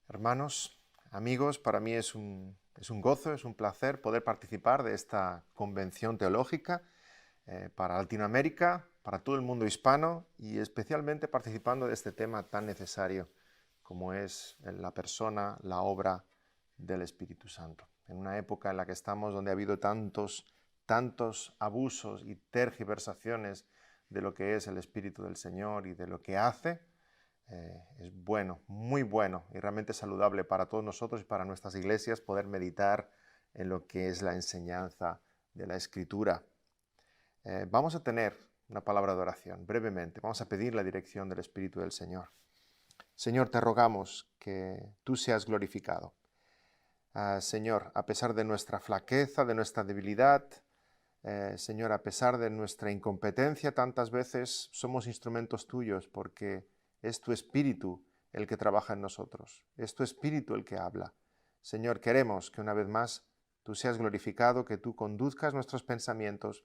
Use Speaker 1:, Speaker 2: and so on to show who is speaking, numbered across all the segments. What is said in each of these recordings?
Speaker 1: Hermanos, amigos, para mí es un gozo, es un placer poder participar de esta convención teológica para Latinoamérica, para todo el mundo hispano y especialmente participando de este tema tan necesario como es la persona, la obra del Espíritu Santo. En una época en la que estamos donde ha habido tantos abusos y tergiversaciones de lo que es el Espíritu del Señor y de lo que hace, es bueno, muy bueno y realmente saludable para todos nosotros y para nuestras iglesias poder meditar en lo que es la enseñanza de la Escritura. Vamos a tener una palabra de oración brevemente. Vamos a pedir la dirección del Espíritu del Señor. Señor, te rogamos que tú seas glorificado. Señor, a pesar de nuestra flaqueza, de nuestra debilidad, Señor, a pesar de nuestra incompetencia, tantas veces somos instrumentos tuyos porque es tu Espíritu el que trabaja en nosotros, es tu Espíritu el que habla. Señor, queremos que una vez más tú seas glorificado, que tú conduzcas nuestros pensamientos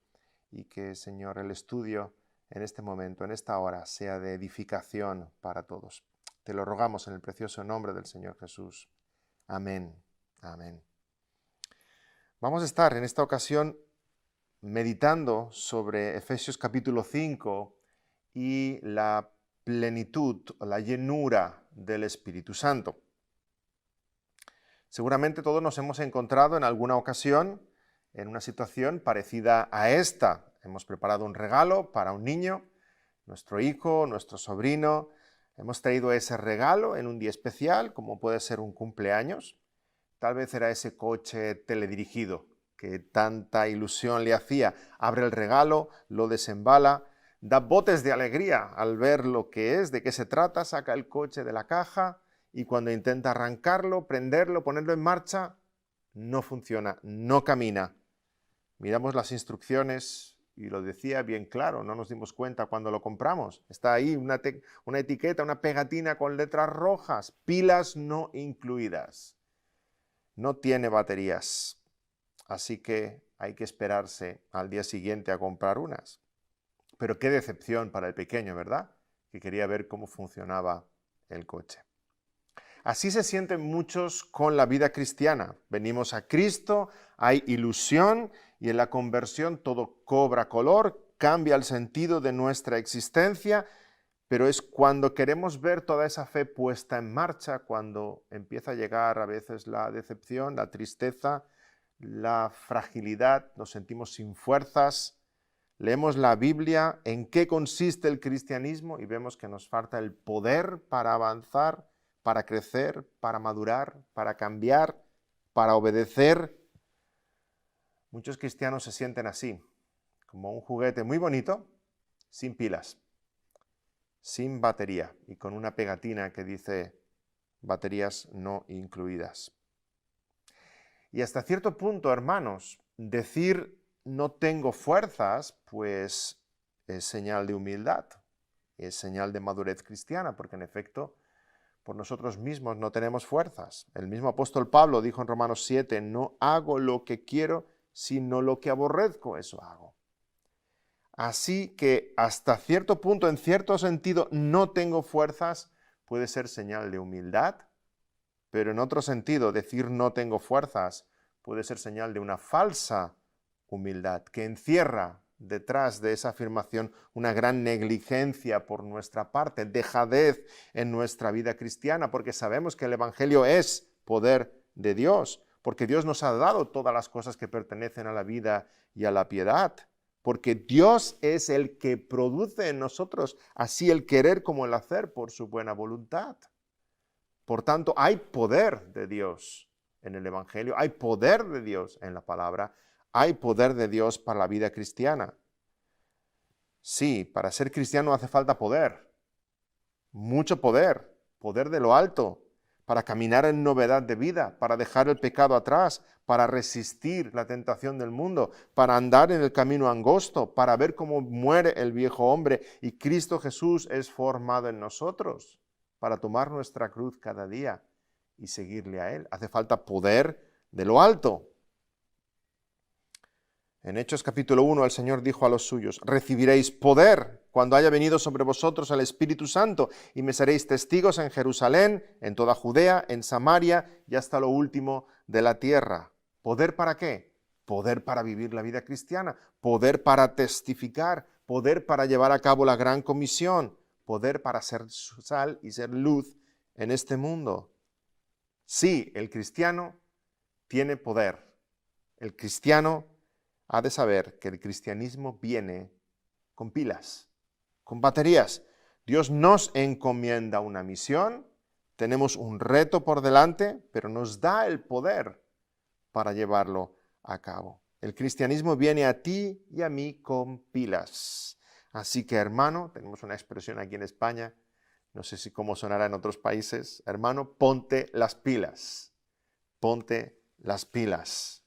Speaker 1: y que, Señor, el estudio en este momento, en esta hora, sea de edificación para todos. Te lo rogamos en el precioso nombre del Señor Jesús. Amén. Amén. Vamos a estar en esta ocasión meditando sobre Efesios capítulo 5 y la plenitud o la llenura del Espíritu Santo. Seguramente todos nos hemos encontrado en alguna ocasión en una situación parecida a esta. Hemos preparado un regalo para un niño, nuestro hijo, nuestro sobrino. Hemos traído ese regalo en un día especial, como puede ser un cumpleaños. Tal vez era ese coche teledirigido que tanta ilusión le hacía. Abre el regalo, lo desembala, da botes de alegría al ver lo que es, de qué se trata, saca el coche de la caja y cuando intenta arrancarlo, prenderlo, ponerlo en marcha, no funciona, no camina. Miramos las instrucciones y lo decía bien claro, no nos dimos cuenta cuando lo compramos. Está ahí una etiqueta, una pegatina con letras rojas, pilas no incluidas. No tiene baterías, así que hay que esperarse al día siguiente a comprar unas. Pero qué decepción para el pequeño, ¿verdad? Que quería ver cómo funcionaba el coche. Así se sienten muchos con la vida cristiana. Venimos a Cristo, hay ilusión y en la conversión todo cobra color, cambia el sentido de nuestra existencia, pero es cuando queremos ver toda esa fe puesta en marcha, cuando empieza a llegar a veces la decepción, la tristeza, la fragilidad, nos sentimos sin fuerzas. Leemos la Biblia, en qué consiste el cristianismo y vemos que nos falta el poder para avanzar, para crecer, para madurar, para cambiar, para obedecer. Muchos cristianos se sienten así, como un juguete muy bonito, sin pilas, sin batería y con una pegatina que dice baterías no incluidas. Y hasta cierto punto, hermanos, decir no tengo fuerzas, pues es señal de humildad, es señal de madurez cristiana, porque en efecto, por nosotros mismos no tenemos fuerzas. El mismo apóstol Pablo dijo en Romanos 7, no hago lo que quiero, sino lo que aborrezco, eso hago. Así que hasta cierto punto, en cierto sentido, no tengo fuerzas, puede ser señal de humildad, pero en otro sentido, decir no tengo fuerzas puede ser señal de una falsa humildad que encierra detrás de esa afirmación una gran negligencia por nuestra parte, dejadez en nuestra vida cristiana, porque sabemos que el Evangelio es poder de Dios, porque Dios nos ha dado todas las cosas que pertenecen a la vida y a la piedad, porque Dios es el que produce en nosotros así el querer como el hacer por su buena voluntad. Por tanto, hay poder de Dios en el Evangelio, hay poder de Dios en la palabra, hay poder de Dios para la vida cristiana. Sí, para ser cristiano hace falta poder, mucho poder, poder de lo alto, para caminar en novedad de vida, para dejar el pecado atrás, para resistir la tentación del mundo, para andar en el camino angosto, para ver cómo muere el viejo hombre y Cristo Jesús es formado en nosotros, para tomar nuestra cruz cada día y seguirle a Él. Hace falta poder de lo alto. En Hechos capítulo 1 el Señor dijo a los suyos, recibiréis poder cuando haya venido sobre vosotros el Espíritu Santo, y me seréis testigos en Jerusalén, en toda Judea, en Samaria y hasta lo último de la tierra. ¿Poder para qué? Poder para vivir la vida cristiana, poder para testificar, poder para llevar a cabo la gran comisión, poder para ser sal y ser luz en este mundo. Sí, el cristiano tiene poder. El cristiano ha de saber que el cristianismo viene con pilas, con baterías. Dios nos encomienda una misión, tenemos un reto por delante, pero nos da el poder para llevarlo a cabo. El cristianismo viene a ti y a mí con pilas. Así que, hermano, tenemos una expresión aquí en España, no sé si cómo sonará en otros países, hermano, ponte las pilas. Ponte las pilas.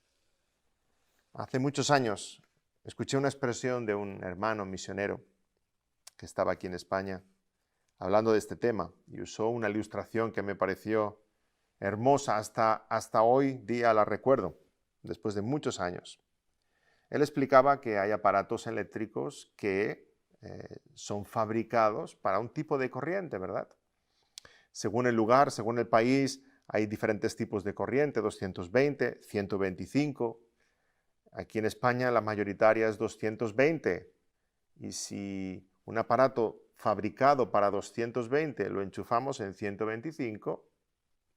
Speaker 1: Hace muchos años escuché una expresión de un hermano misionero que estaba aquí en España hablando de este tema y usó una ilustración que me pareció hermosa, hasta hoy día la recuerdo, después de muchos años. Él explicaba que hay aparatos eléctricos que son fabricados para un tipo de corriente, ¿verdad? Según el lugar, según el país, hay diferentes tipos de corriente, 220, 125. Aquí en España la mayoritaria es 220. Y si un aparato fabricado para 220 lo enchufamos en 125,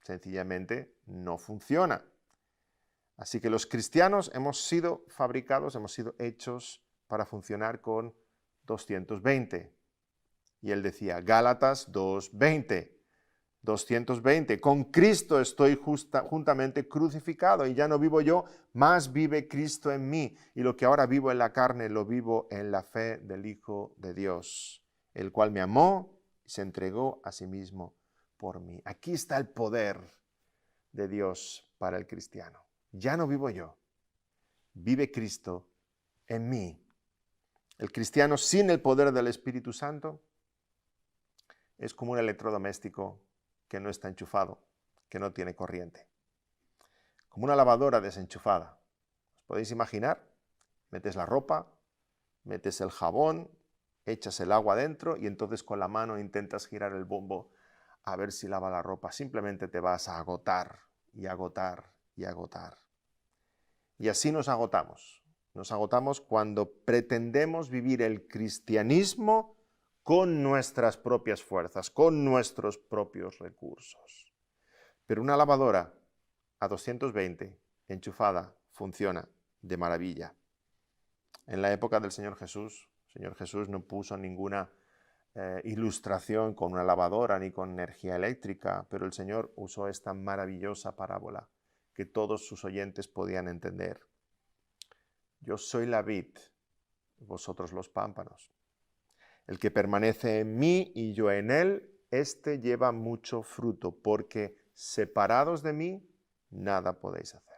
Speaker 1: sencillamente no funciona. Así que los cristianos hemos sido fabricados, hemos sido hechos para funcionar con 220. Y él decía, Gálatas 2:20. 220, con Cristo estoy juntamente crucificado y ya no vivo yo, más vive Cristo en mí. Y lo que ahora vivo en la carne, lo vivo en la fe del Hijo de Dios, el cual me amó y se entregó a sí mismo por mí. Aquí está el poder de Dios para el cristiano. Ya no vivo yo, vive Cristo en mí. El cristiano sin el poder del Espíritu Santo es como un electrodoméstico que no está enchufado, que no tiene corriente. Como una lavadora desenchufada. ¿Os podéis imaginar? Metes la ropa, metes el jabón, echas el agua dentro y entonces con la mano intentas girar el bombo a ver si lava la ropa. Simplemente te vas a agotar y agotar y agotar. Y así nos agotamos. Nos agotamos cuando pretendemos vivir el cristianismo con nuestras propias fuerzas, con nuestros propios recursos. Pero una lavadora a 220, enchufada, funciona de maravilla. En la época del Señor Jesús no puso ninguna ilustración con una lavadora ni con energía eléctrica, pero el Señor usó esta maravillosa parábola que todos sus oyentes podían entender. Yo soy la vid, vosotros los pámpanos. El que permanece en mí y yo en él, éste lleva mucho fruto, porque separados de mí, nada podéis hacer.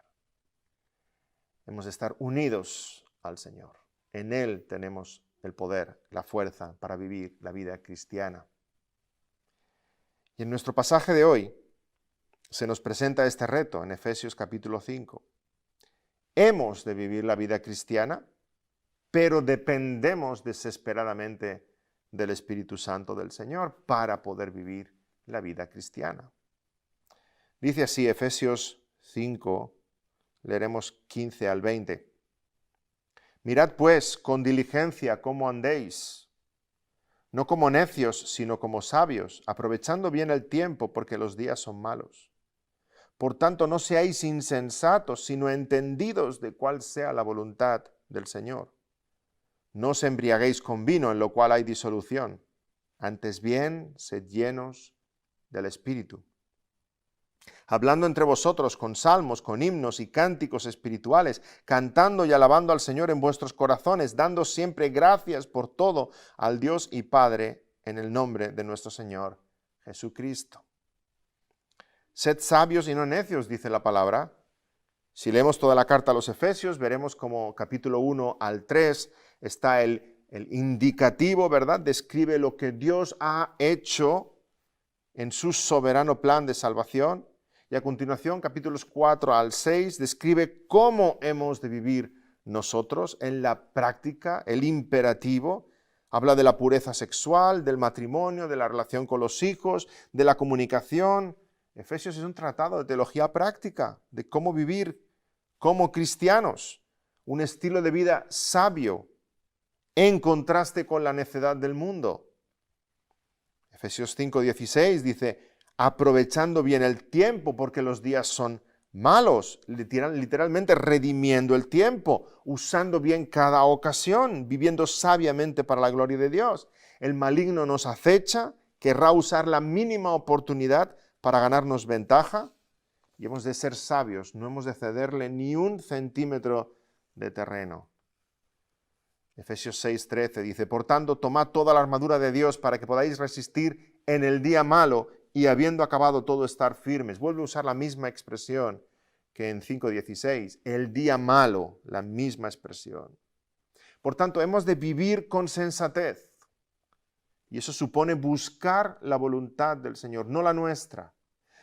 Speaker 1: Hemos de estar unidos al Señor. En él tenemos el poder, la fuerza para vivir la vida cristiana. Y en nuestro pasaje de hoy se nos presenta este reto en Efesios capítulo 5. Hemos de vivir la vida cristiana, pero dependemos desesperadamente del Espíritu Santo del Señor para poder vivir la vida cristiana. Dice así Efesios 5, leeremos 15 al 20. Mirad pues con diligencia cómo andéis, no como necios, sino como sabios, aprovechando bien el tiempo, porque los días son malos. Por tanto, no seáis insensatos, sino entendidos de cuál sea la voluntad del Señor. No os embriaguéis con vino, en lo cual hay disolución. Antes bien, sed llenos del Espíritu, hablando entre vosotros con salmos, con himnos y cánticos espirituales, cantando y alabando al Señor en vuestros corazones, dando siempre gracias por todo al Dios y Padre, en el nombre de nuestro Señor Jesucristo. Sed sabios y no necios, dice la palabra. Si leemos toda la carta a los Efesios, veremos como capítulo 1 al 3 está el indicativo, ¿verdad? Describe lo que Dios ha hecho en su soberano plan de salvación. Y a continuación, capítulos 4 al 6, describe cómo hemos de vivir nosotros en la práctica, el imperativo, Habla de la pureza sexual, del matrimonio, de la relación con los hijos, de la comunicación. Efesios es un tratado de teología práctica, de cómo vivir como cristianos, un estilo de vida sabio, en contraste con la necedad del mundo. Efesios 5:16 dice, aprovechando bien el tiempo porque los días son malos, literalmente redimiendo el tiempo, usando bien cada ocasión, viviendo sabiamente para la gloria de Dios. El maligno nos acecha, querrá usar la mínima oportunidad para ganarnos ventaja y hemos de ser sabios, no hemos de cederle ni un centímetro de terreno. Efesios 6:13 dice, por tanto, tomad toda la armadura de Dios para que podáis resistir en el día malo y habiendo acabado todo estar firmes. Vuelve a usar la misma expresión que en 5:16, el día malo, la misma expresión. Por tanto, hemos de vivir con sensatez y eso supone buscar la voluntad del Señor, no la nuestra.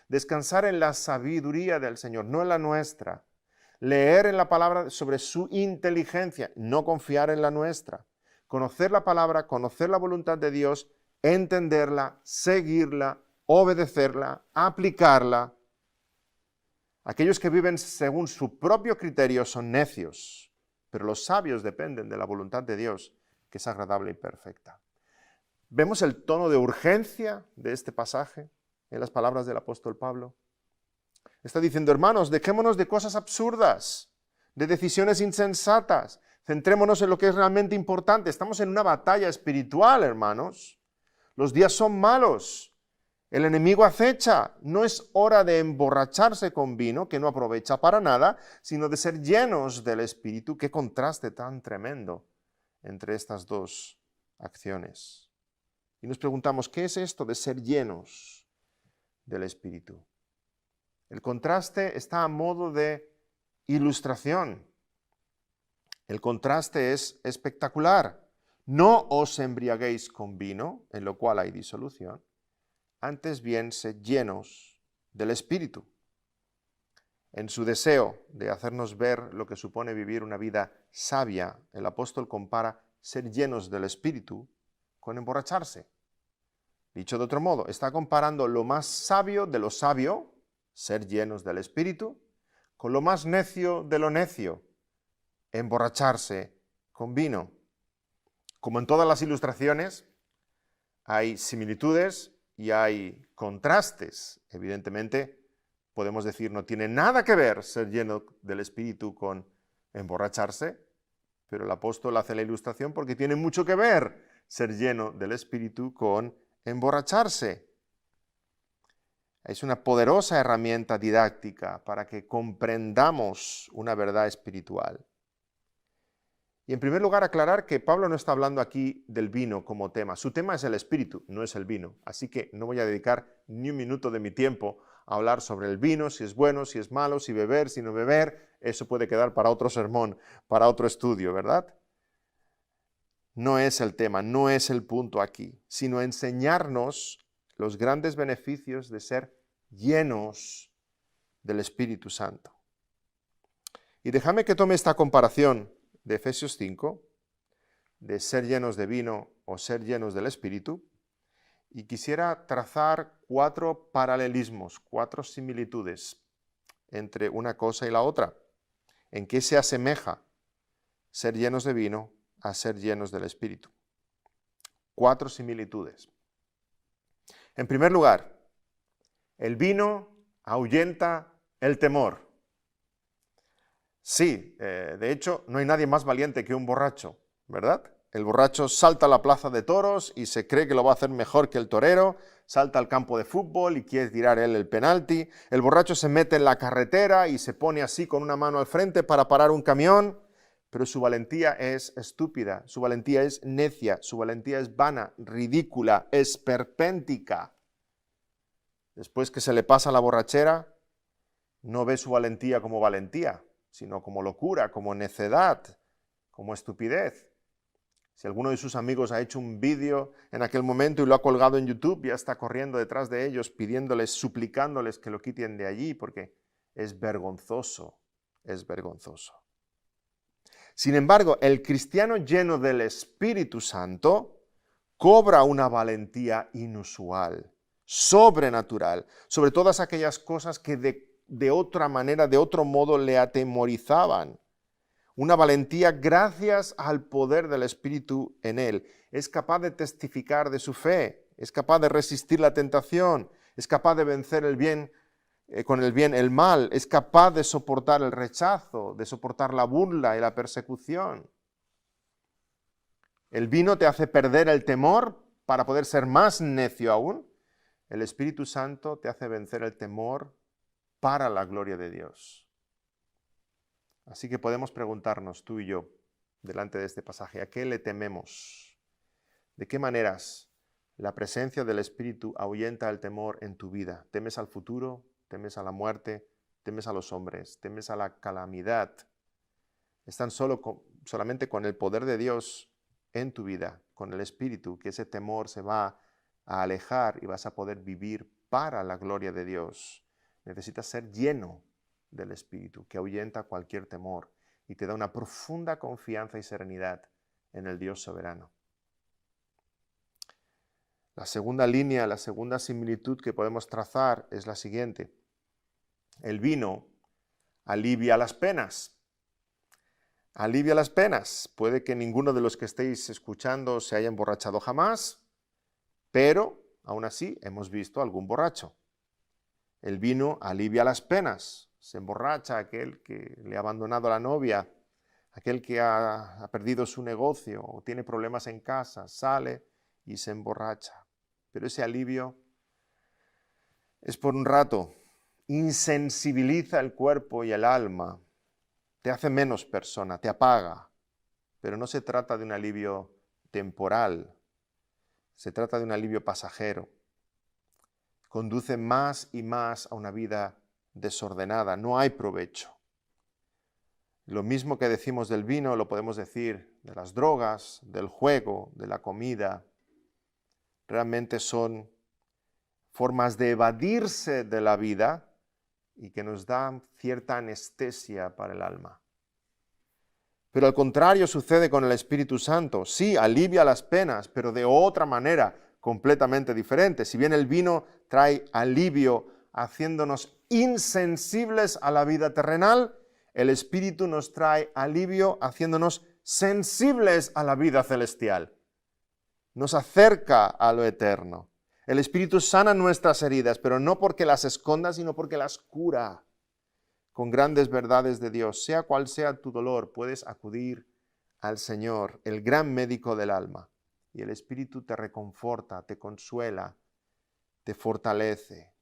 Speaker 1: Descansar en la sabiduría del Señor, no en la nuestra. Leer en la palabra sobre su inteligencia, no confiar en la nuestra. Conocer la palabra, conocer la voluntad de Dios, entenderla, seguirla, obedecerla, aplicarla. Aquellos que viven según su propio criterio son necios, pero los sabios dependen de la voluntad de Dios, que es agradable y perfecta. ¿Vemos el tono de urgencia de este pasaje en las palabras del apóstol Pablo? Está diciendo, hermanos, dejémonos de cosas absurdas, de decisiones insensatas, centrémonos en lo que es realmente importante. Estamos en una batalla espiritual, hermanos. Los días son malos. El enemigo acecha. No es hora de emborracharse con vino, que no aprovecha para nada, sino de ser llenos del Espíritu. Qué contraste tan tremendo entre estas dos acciones. Y nos preguntamos, ¿qué es esto de ser llenos del Espíritu? El contraste está a modo de ilustración. El contraste es espectacular. No os embriaguéis con vino, en lo cual hay disolución. Antes bien, sed llenos del Espíritu. En su deseo de hacernos ver lo que supone vivir una vida sabia, el apóstol compara ser llenos del Espíritu con emborracharse. Dicho de otro modo, está comparando lo más sabio de lo sabio, ser llenos del Espíritu, con lo más necio de lo necio, emborracharse con vino. Como en todas las ilustraciones, hay similitudes y hay contrastes. Evidentemente, podemos decir, no tiene nada que ver ser lleno del Espíritu con emborracharse, pero el apóstol hace la ilustración porque tiene mucho que ver ser lleno del Espíritu con emborracharse. Es una poderosa herramienta didáctica para que comprendamos una verdad espiritual. Y en primer lugar, aclarar que Pablo no está hablando aquí del vino como tema. Su tema es el espíritu, no es el vino. Así que no voy a dedicar ni un minuto de mi tiempo a hablar sobre el vino, si es bueno, si es malo, si beber, si no beber. Eso puede quedar para otro sermón, para otro estudio, ¿verdad? No es el tema, no es el punto aquí, sino enseñarnos los grandes beneficios de ser llenos del Espíritu Santo. Y déjame que tome esta comparación de Efesios 5, de ser llenos de vino o ser llenos del Espíritu, y quisiera trazar 4 paralelismos, 4 similitudes entre una cosa y la otra. ¿En qué se asemeja ser llenos de vino a ser llenos del Espíritu? 4 similitudes. En primer lugar, el vino ahuyenta el temor. Sí, de hecho, no hay nadie más valiente que un borracho, ¿verdad? El borracho salta a la plaza de toros y se cree que lo va a hacer mejor que el torero, salta al campo de fútbol y quiere tirar él el penalti, el borracho se mete en la carretera y se pone así con una mano al frente para parar un camión, pero su valentía es estúpida, su valentía es necia, su valentía es vana, ridícula, esperpéntica. Después que se le pasa la borrachera, no ve su valentía como valentía, sino como locura, como necedad, como estupidez. Si alguno de sus amigos ha hecho un vídeo en aquel momento y lo ha colgado en YouTube, ya está corriendo detrás de ellos, pidiéndoles, suplicándoles que lo quiten de allí, porque es vergonzoso, es vergonzoso. Sin embargo, el cristiano lleno del Espíritu Santo cobra una valentía inusual, sobrenatural, sobre todas aquellas cosas que de otra manera, de otro modo le atemorizaban. Una valentía gracias al poder del Espíritu en él. Es capaz de testificar de su fe, es capaz de resistir la tentación, es capaz de vencer el bien con el bien el mal, es capaz de soportar el rechazo, de soportar la burla y la persecución. El vino te hace perder el temor para poder ser más necio aún. El Espíritu Santo te hace vencer el temor para la gloria de Dios. Así que podemos preguntarnos, tú y yo, delante de este pasaje, ¿a qué le tememos? ¿De qué maneras la presencia del Espíritu ahuyenta el temor en tu vida? ¿Temes al futuro? ¿Temes a la muerte? ¿Temes a los hombres? ¿Temes a la calamidad? Es tan solamente con el poder de Dios en tu vida, con el Espíritu, que ese temor se va a alejar y vas a poder vivir para la gloria de Dios. Necesitas ser lleno del Espíritu, que ahuyenta cualquier temor y te da una profunda confianza y serenidad en el Dios soberano. La segunda línea, la segunda similitud que podemos trazar es la siguiente. El vino alivia las penas. Alivia las penas. Puede que ninguno de los que estéis escuchando se haya emborrachado jamás, pero aún así hemos visto algún borracho. El vino alivia las penas. Se emborracha aquel que le ha abandonado a la novia, aquel que ha perdido su negocio o tiene problemas en casa, sale y se emborracha. Pero ese alivio es por un rato, insensibiliza el cuerpo y el alma, te hace menos persona, te apaga. Pero no se trata de un alivio temporal, se trata de un alivio pasajero. Conduce más y más a una vida desordenada, no hay provecho. Lo mismo que decimos del vino lo podemos decir de las drogas, del juego, de la comida. Realmente son formas de evadirse de la vida y que nos dan cierta anestesia para el alma. Pero al contrario sucede con el Espíritu Santo. Sí, alivia las penas, pero de otra manera completamente diferente. Si bien el vino trae alivio haciéndonos insensibles a la vida terrenal, el Espíritu nos trae alivio haciéndonos sensibles a la vida celestial. Nos acerca a lo eterno. El Espíritu sana nuestras heridas, pero no porque las esconda, sino porque las cura con grandes verdades de Dios. Sea cual sea tu dolor, puedes acudir al Señor, el gran médico del alma. Y el Espíritu te reconforta, te consuela, te fortalece.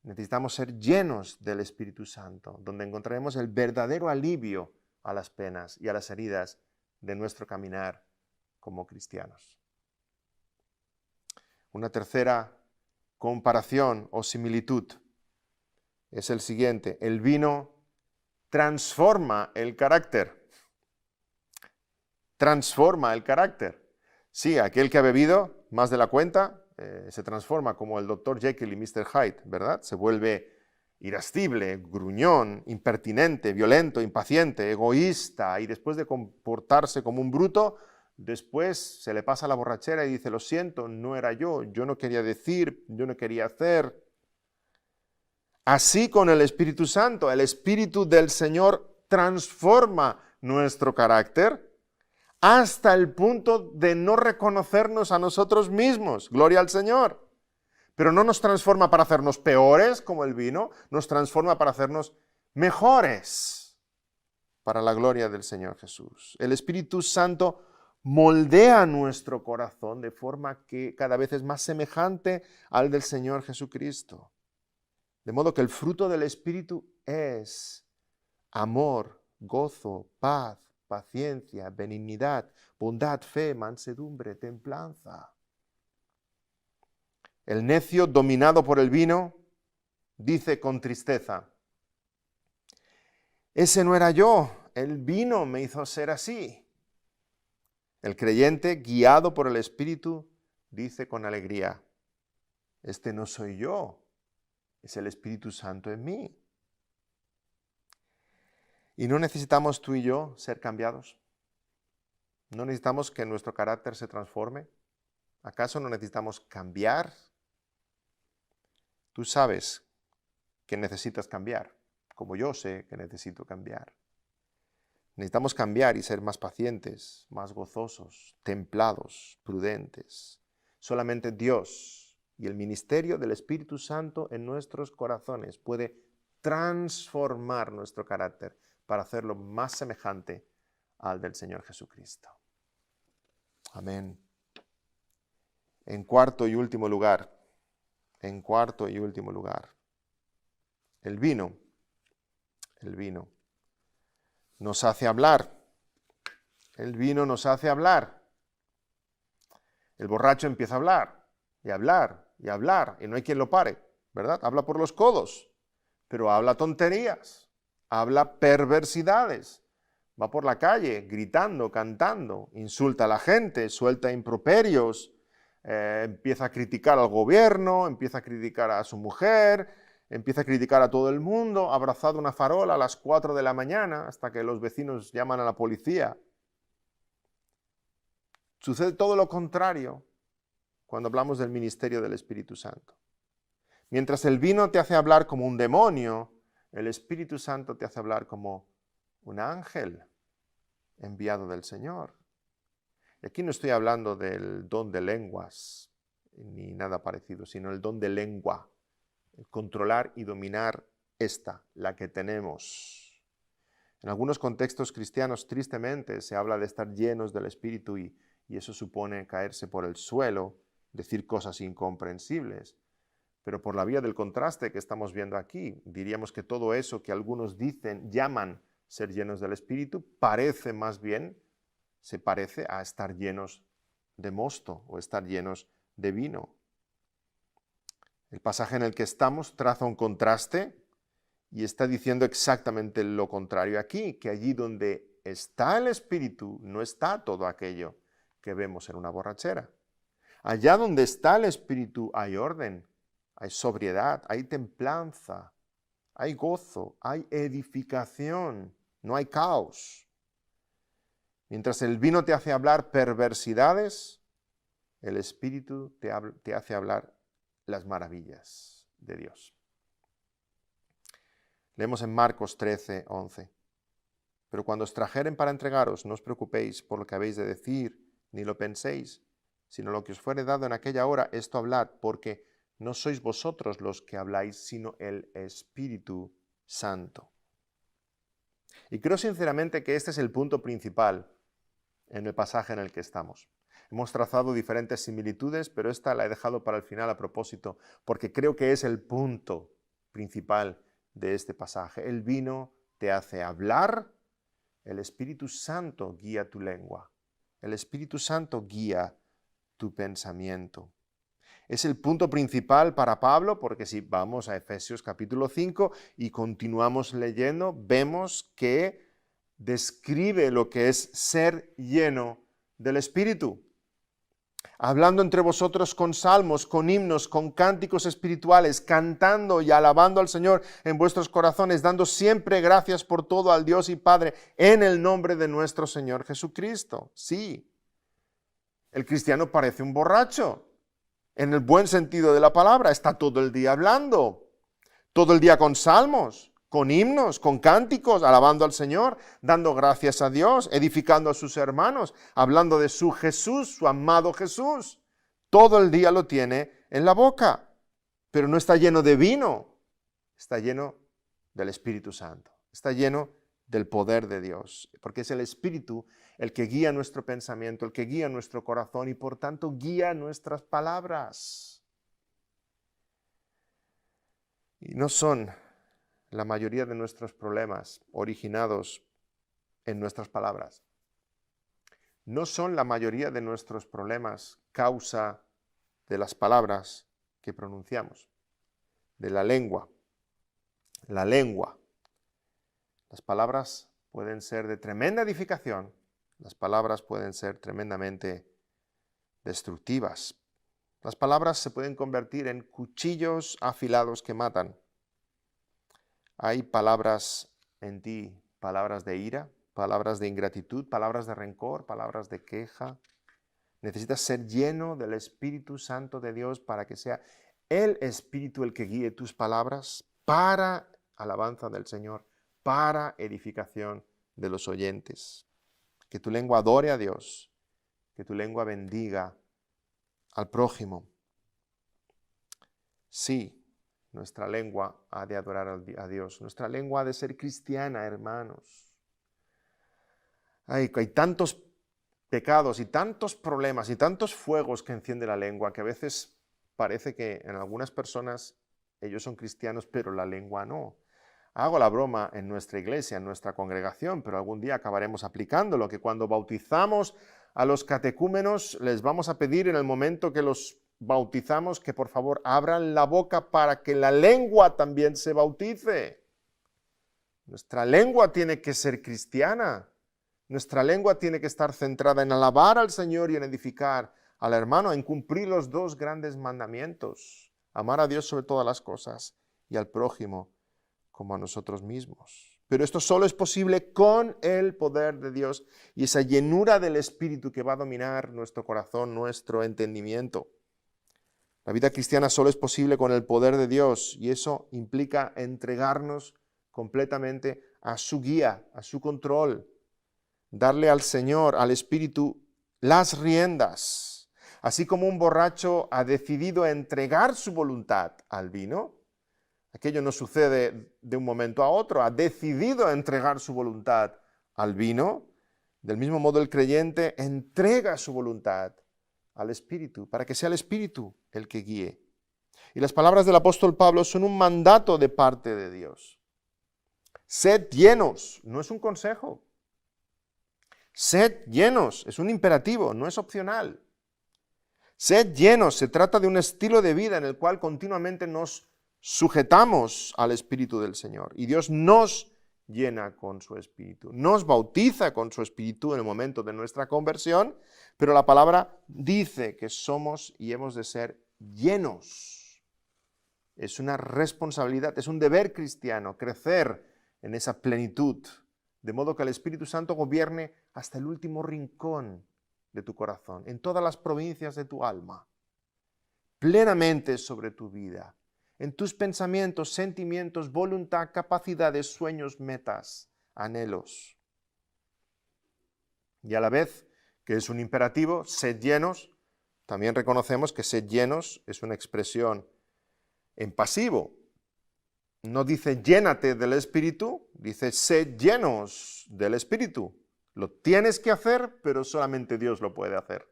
Speaker 1: Necesitamos ser llenos del Espíritu Santo, donde encontraremos el verdadero alivio a las penas y a las heridas de nuestro caminar como cristianos. Una tercera comparación o similitud es el siguiente. El vino transforma el carácter. Transforma el carácter. Sí, aquel que ha bebido más de la cuenta se transforma como el Dr. Jekyll y Mr. Hyde, ¿verdad? Se vuelve irascible, gruñón, impertinente, violento, impaciente, egoísta, y después de comportarse como un bruto, después se le pasa la borrachera y dice, lo siento, no era yo no quería decir, yo no quería hacer. Así con el Espíritu Santo, el Espíritu del Señor transforma nuestro carácter hasta el punto de no reconocernos a nosotros mismos. Gloria al Señor. Pero no nos transforma para hacernos peores como el vino, nos transforma para hacernos mejores para la gloria del Señor Jesús. El Espíritu Santo moldea nuestro corazón de forma que cada vez es más semejante al del Señor Jesucristo. De modo que el fruto del Espíritu es amor, gozo, paz, paciencia, benignidad, bondad, fe, mansedumbre, templanza. El necio, dominado por el vino, dice con tristeza, ese no era yo, el vino me hizo ser así. El creyente, guiado por el Espíritu, dice con alegría, este no soy yo, es el Espíritu Santo en mí. Y no necesitamos tú y yo ser cambiados. No necesitamos que nuestro carácter se transforme. ¿Acaso no necesitamos cambiar? Tú sabes que necesitas cambiar, como yo sé que necesito cambiar. Necesitamos cambiar y ser más pacientes, más gozosos, templados, prudentes. Solamente Dios y el ministerio del Espíritu Santo en nuestros corazones puede transformar nuestro carácter para hacerlo más semejante al del Señor Jesucristo. Amén. En cuarto y último lugar, el vino nos hace hablar. El vino nos hace hablar. El borracho empieza a hablar, y hablar, y hablar, y no hay quien lo pare, ¿verdad? Habla por los codos, pero habla tonterías, habla perversidades. Va por la calle gritando, cantando, insulta a la gente, suelta improperios, empieza a criticar al gobierno, empieza a criticar a su mujer, empieza a criticar a todo el mundo, abrazado a una farola a las 4 de la mañana hasta que los vecinos llaman a la policía. Sucede todo lo contrario cuando hablamos del ministerio del Espíritu Santo. Mientras el vino te hace hablar como un demonio, el Espíritu Santo te hace hablar como un ángel enviado del Señor. Y aquí no estoy hablando del don de lenguas ni nada parecido, sino el don de lengua, el controlar y dominar la que tenemos. En algunos contextos cristianos, tristemente, se habla de estar llenos del Espíritu y eso supone caerse por el suelo, decir cosas incomprensibles. Pero por la vía del contraste que estamos viendo aquí, diríamos que todo eso que algunos llaman ser llenos del Espíritu, se parece a estar llenos de mosto o estar llenos de vino. El pasaje en el que estamos traza un contraste y está diciendo exactamente lo contrario aquí, que allí donde está el Espíritu no está todo aquello que vemos en una borrachera. Allá donde está el Espíritu hay orden, hay sobriedad, hay templanza, hay gozo, hay edificación, no hay caos. Mientras el vino te hace hablar perversidades, el Espíritu te hace hablar las maravillas de Dios. Leemos en Marcos 13, 11. Pero cuando os trajeren para entregaros, no os preocupéis por lo que habéis de decir, ni lo penséis, sino lo que os fuere dado en aquella hora, esto hablad, porque no sois vosotros los que habláis, sino el Espíritu Santo. Y creo sinceramente que este es el punto principal en el pasaje en el que estamos. Hemos trazado diferentes similitudes, pero esta la he dejado para el final a propósito, porque creo que es el punto principal de este pasaje. El vino te hace hablar, el Espíritu Santo guía tu lengua, el Espíritu Santo guía tu pensamiento. Es el punto principal para Pablo, porque si vamos a Efesios capítulo 5 y continuamos leyendo, vemos que describe lo que es ser lleno del Espíritu. Hablando entre vosotros con salmos, con himnos, con cánticos espirituales, cantando y alabando al Señor en vuestros corazones, dando siempre gracias por todo al Dios y Padre en el nombre de nuestro Señor Jesucristo. Sí, el cristiano parece un borracho, en el buen sentido de la palabra, está todo el día hablando, todo el día con salmos, con himnos, con cánticos, alabando al Señor, dando gracias a Dios, edificando a sus hermanos, hablando de su Jesús, su amado Jesús. Todo el día lo tiene en la boca, pero no está lleno de vino, está lleno del Espíritu Santo, está lleno del poder de Dios, porque es el Espíritu el que guía nuestro pensamiento, el que guía nuestro corazón y por tanto guía nuestras palabras. Y no son la mayoría de nuestros problemas originados en nuestras palabras. No son la mayoría de nuestros problemas causa de las palabras que pronunciamos, de la lengua. La lengua. Las palabras pueden ser de tremenda edificación, las palabras pueden ser tremendamente destructivas. Las palabras se pueden convertir en cuchillos afilados que matan. Hay palabras en ti, palabras de ira, palabras de ingratitud, palabras de rencor, palabras de queja, Necesitas ser lleno del Espíritu Santo de Dios para que sea el Espíritu el que guíe tus palabras para alabanza del Señor, para edificación de los oyentes. Que tu lengua adore a Dios, que tu lengua bendiga al prójimo. Sí, nuestra lengua ha de adorar a Dios. Nuestra lengua ha de ser cristiana, hermanos. Hay tantos pecados y tantos problemas y tantos fuegos que enciende la lengua que a veces parece que en algunas personas ellos son cristianos, pero la lengua no. Hago la broma en nuestra iglesia, en nuestra congregación, pero algún día acabaremos aplicándolo, que cuando bautizamos a los catecúmenos les vamos a pedir en el momento que los bautizamos que por favor abran la boca para que la lengua también se bautice. Nuestra lengua tiene que ser cristiana. Nuestra lengua tiene que estar centrada en alabar al Señor y en edificar al hermano, en cumplir los dos grandes mandamientos: amar a Dios sobre todas las cosas y al prójimo como a nosotros mismos. Pero esto solo es posible con el poder de Dios y esa llenura del Espíritu que va a dominar nuestro corazón, nuestro entendimiento. La vida cristiana solo es posible con el poder de Dios y eso implica entregarnos completamente a su guía, a su control, darle al Señor, al Espíritu, las riendas. Así como un borracho ha decidido entregar su voluntad al vino, aquello no sucede de un momento a otro, ha decidido entregar su voluntad al vino. Del mismo modo el creyente entrega su voluntad al Espíritu, para que sea el Espíritu el que guíe. Y las palabras del apóstol Pablo son un mandato de parte de Dios. Sed llenos, no es un consejo. Sed llenos, es un imperativo, no es opcional. Sed llenos, se trata de un estilo de vida en el cual continuamente nos sujetamos al Espíritu del Señor. Y Dios nos llena con su Espíritu, nos bautiza con su Espíritu en el momento de nuestra conversión, pero la palabra dice que somos y hemos de ser llenos. Es una responsabilidad, es un deber cristiano crecer en esa plenitud, de modo que el Espíritu Santo gobierne hasta el último rincón de tu corazón, en todas las provincias de tu alma, plenamente sobre tu vida, en tus pensamientos, sentimientos, voluntad, capacidades, sueños, metas, anhelos. Y a la vez que es un imperativo, sed llenos, también reconocemos que sed llenos es una expresión en pasivo. No dice llénate del Espíritu, dice sed llenos del Espíritu. Lo tienes que hacer, pero solamente Dios lo puede hacer.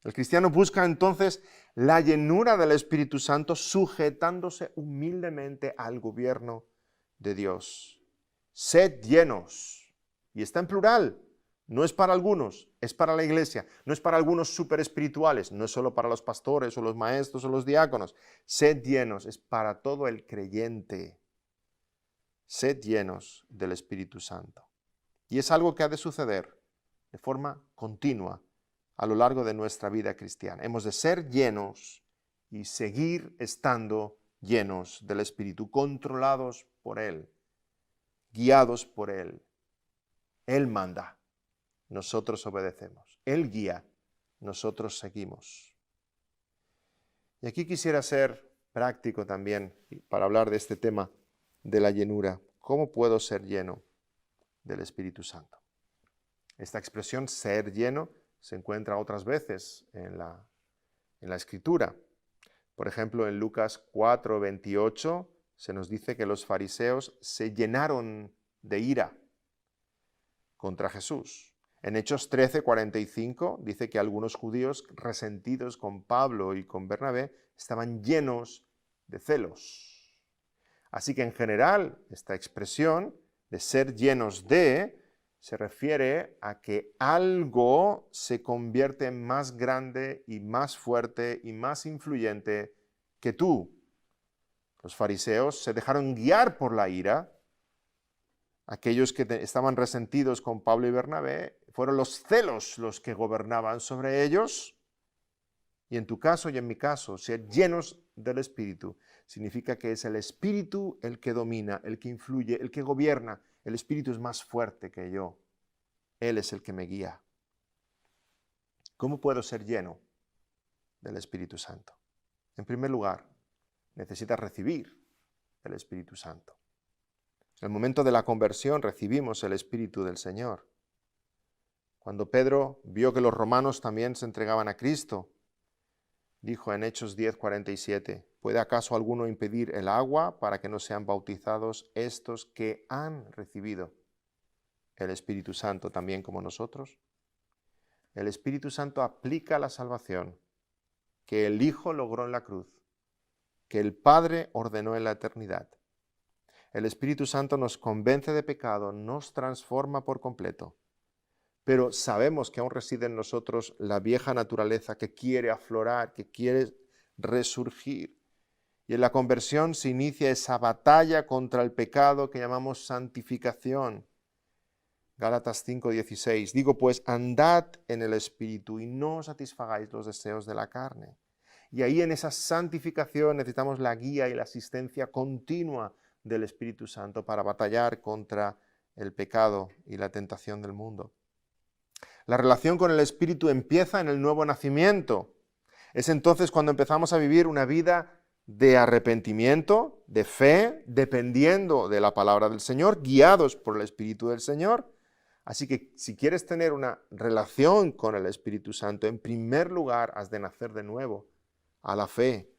Speaker 1: El cristiano busca entonces la llenura del Espíritu Santo sujetándose humildemente al gobierno de Dios. Sed llenos. Y está en plural. No es para algunos, es para la iglesia. No es para algunos súper espirituales, no es solo para los pastores o los maestros o los diáconos. Sed llenos, es para todo el creyente. Sed llenos del Espíritu Santo. Y es algo que ha de suceder de forma continua a lo largo de nuestra vida cristiana. Hemos de ser llenos y seguir estando llenos del Espíritu, controlados por Él, guiados por Él. Él manda, nosotros obedecemos. Él guía, nosotros seguimos. Y aquí quisiera ser práctico también para hablar de este tema de la llenura. ¿Cómo puedo ser lleno del Espíritu Santo? Esta expresión, ser lleno, se encuentra otras veces en la Escritura. Por ejemplo, en Lucas 4:28 se nos dice que los fariseos se llenaron de ira contra Jesús. En Hechos 13:45 dice que algunos judíos resentidos con Pablo y con Bernabé estaban llenos de celos. Así que en general esta expresión de ser llenos de se refiere a que algo se convierte más grande y más fuerte y más influyente que tú. Los fariseos se dejaron guiar por la ira. Aquellos que estaban resentidos con Pablo y Bernabé, fueron los celos los que gobernaban sobre ellos. Y en tu caso y en mi caso, ser llenos del Espíritu significa que es el Espíritu el que domina, el que influye, el que gobierna. El Espíritu es más fuerte que yo. Él es el que me guía. ¿Cómo puedo ser lleno del Espíritu Santo? En primer lugar, necesitas recibir el Espíritu Santo. En el momento de la conversión recibimos el Espíritu del Señor. Cuando Pedro vio que los romanos también se entregaban a Cristo, dijo en Hechos 10:47, ¿puede acaso alguno impedir el agua para que no sean bautizados estos que han recibido el Espíritu Santo también como nosotros? El Espíritu Santo aplica la salvación que el Hijo logró en la cruz, que el Padre ordenó en la eternidad. El Espíritu Santo nos convence de pecado, nos transforma por completo, pero sabemos que aún reside en nosotros la vieja naturaleza que quiere aflorar, que quiere resurgir. Y en la conversión se inicia esa batalla contra el pecado que llamamos santificación. Gálatas 5:16, digo pues, andad en el Espíritu y no satisfagáis los deseos de la carne. Y ahí en esa santificación necesitamos la guía y la asistencia continua del Espíritu Santo para batallar contra el pecado y la tentación del mundo. La relación con el Espíritu empieza en el nuevo nacimiento. Es entonces cuando empezamos a vivir una vida de arrepentimiento, de fe, dependiendo de la palabra del Señor, guiados por el Espíritu del Señor. Así que si quieres tener una relación con el Espíritu Santo, en primer lugar has de nacer de nuevo a la fe.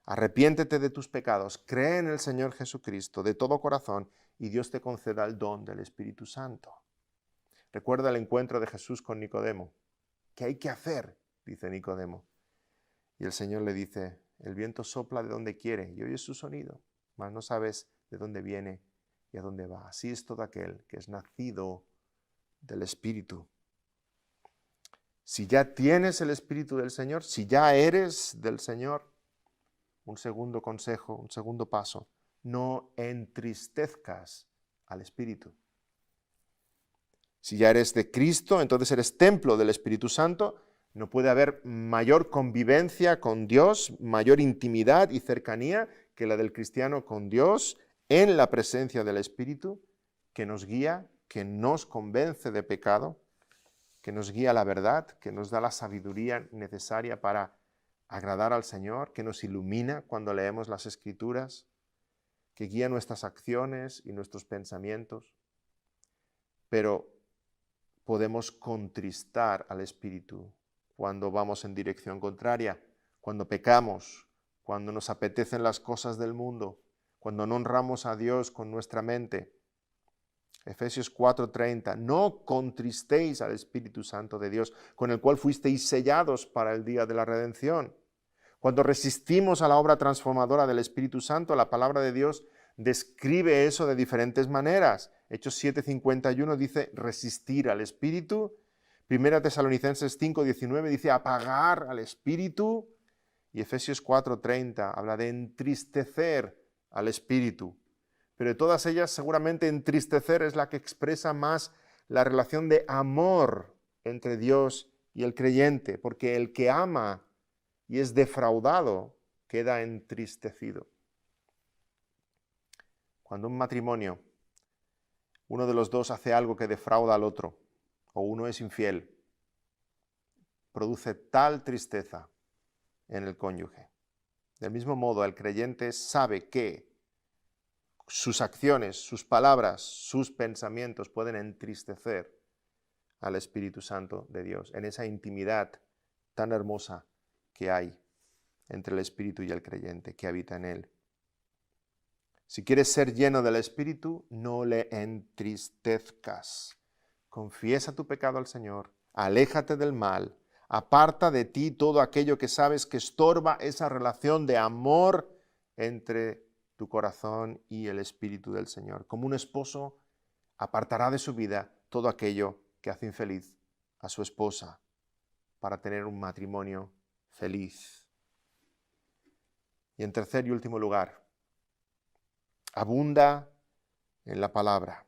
Speaker 1: Arrepiéntete de tus pecados, cree en el Señor Jesucristo de todo corazón y Dios te conceda el don del Espíritu Santo. Recuerda el encuentro de Jesús con Nicodemo. ¿Qué hay que hacer?, dice Nicodemo. Y el Señor le dice, el viento sopla de donde quiere y oyes su sonido, mas no sabes de dónde viene y a dónde va. Así es todo aquel que es nacido del Espíritu. Si ya tienes el Espíritu del Señor, si ya eres del Señor, un segundo consejo, un segundo paso, no entristezcas al Espíritu. Si ya eres de Cristo, entonces eres templo del Espíritu Santo, no puede haber mayor convivencia con Dios, mayor intimidad y cercanía que la del cristiano con Dios en la presencia del Espíritu, que nos guía, que nos convence de pecado, que nos guía a la verdad, que nos da la sabiduría necesaria para agradar al Señor, que nos ilumina cuando leemos las Escrituras, que guía nuestras acciones y nuestros pensamientos. Pero podemos contristar al Espíritu cuando vamos en dirección contraria, cuando pecamos, cuando nos apetecen las cosas del mundo, cuando no honramos a Dios con nuestra mente. Efesios 4:30, no contristéis al Espíritu Santo de Dios, con el cual fuisteis sellados para el día de la redención. Cuando resistimos a la obra transformadora del Espíritu Santo, la palabra de Dios describe eso de diferentes maneras. Hechos 7:51 dice resistir al Espíritu. Primera Tesalonicenses 5:19 dice apagar al Espíritu. Y Efesios 4:30 habla de entristecer al Espíritu. Pero de todas ellas, seguramente entristecer es la que expresa más la relación de amor entre Dios y el creyente, porque el que ama y es defraudado queda entristecido. Cuando un matrimonio, uno de los dos hace algo que defrauda al otro, o uno es infiel, produce tal tristeza en el cónyuge. Del mismo modo, el creyente sabe que sus acciones, sus palabras, sus pensamientos pueden entristecer al Espíritu Santo de Dios en esa intimidad tan hermosa que hay entre el Espíritu y el creyente que habita en él. Si quieres ser lleno del Espíritu, no le entristezcas. Confiesa tu pecado al Señor, aléjate del mal, aparta de ti todo aquello que sabes que estorba esa relación de amor entre tu corazón y el Espíritu del Señor. Como un esposo apartará de su vida todo aquello que hace infeliz a su esposa para tener un matrimonio feliz. Y en tercer y último lugar, abunda en la palabra.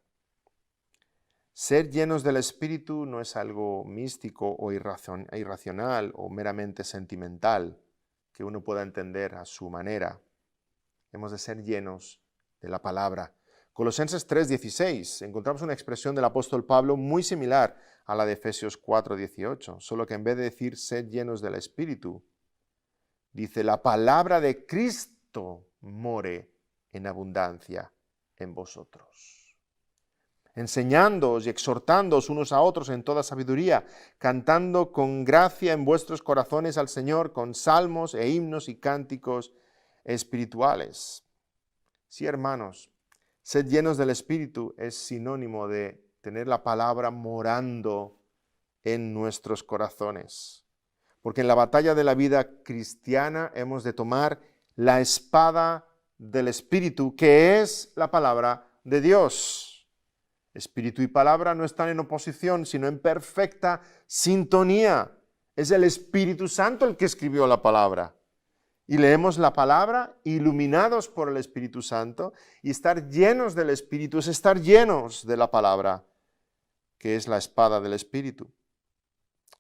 Speaker 1: Ser llenos del Espíritu no es algo místico o irracional o meramente sentimental que uno pueda entender a su manera. Hemos de ser llenos de la palabra. Colosenses 3:16, encontramos una expresión del apóstol Pablo muy similar a la de Efesios 4:18, solo que en vez de decir sed llenos del Espíritu, dice la palabra de Cristo more en abundancia en vosotros, enseñándoos y exhortándoos unos a otros en toda sabiduría, cantando con gracia en vuestros corazones al Señor con salmos e himnos y cánticos espirituales. Sí, hermanos, sed llenos del Espíritu es sinónimo de tener la palabra morando en nuestros corazones. Porque en la batalla de la vida cristiana hemos de tomar la espada del Espíritu, que es la palabra de Dios. Espíritu y palabra no están en oposición, sino en perfecta sintonía. Es el Espíritu Santo el que escribió la palabra. Y leemos la palabra iluminados por el Espíritu Santo, y estar llenos del Espíritu es estar llenos de la palabra, que es la espada del Espíritu.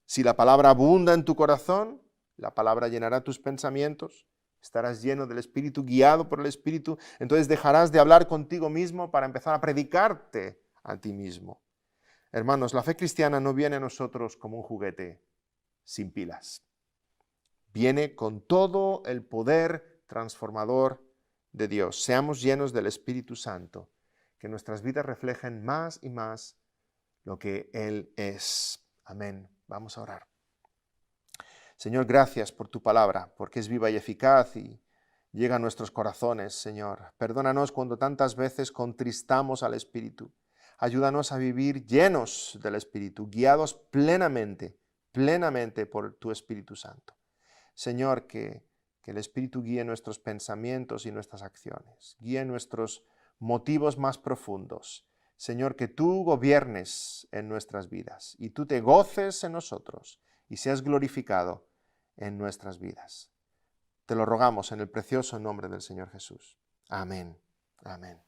Speaker 1: Si la palabra abunda en tu corazón, la palabra llenará tus pensamientos, estarás lleno del Espíritu, guiado por el Espíritu, entonces dejarás de hablar contigo mismo para empezar a predicarte a ti mismo. Hermanos, la fe cristiana no viene a nosotros como un juguete sin pilas. Viene con todo el poder transformador de Dios. Seamos llenos del Espíritu Santo, que nuestras vidas reflejen más y más lo que Él es. Amén. Vamos a orar. Señor, gracias por tu palabra, porque es viva y eficaz y llega a nuestros corazones, Señor. Perdónanos cuando tantas veces contristamos al Espíritu. Ayúdanos a vivir llenos del Espíritu, guiados plenamente por tu Espíritu Santo. Señor, que el Espíritu guíe nuestros pensamientos y nuestras acciones, guíe nuestros motivos más profundos. Señor, que tú gobiernes en nuestras vidas y tú te goces en nosotros y seas glorificado en nuestras vidas. Te lo rogamos en el precioso nombre del Señor Jesús. Amén. Amén.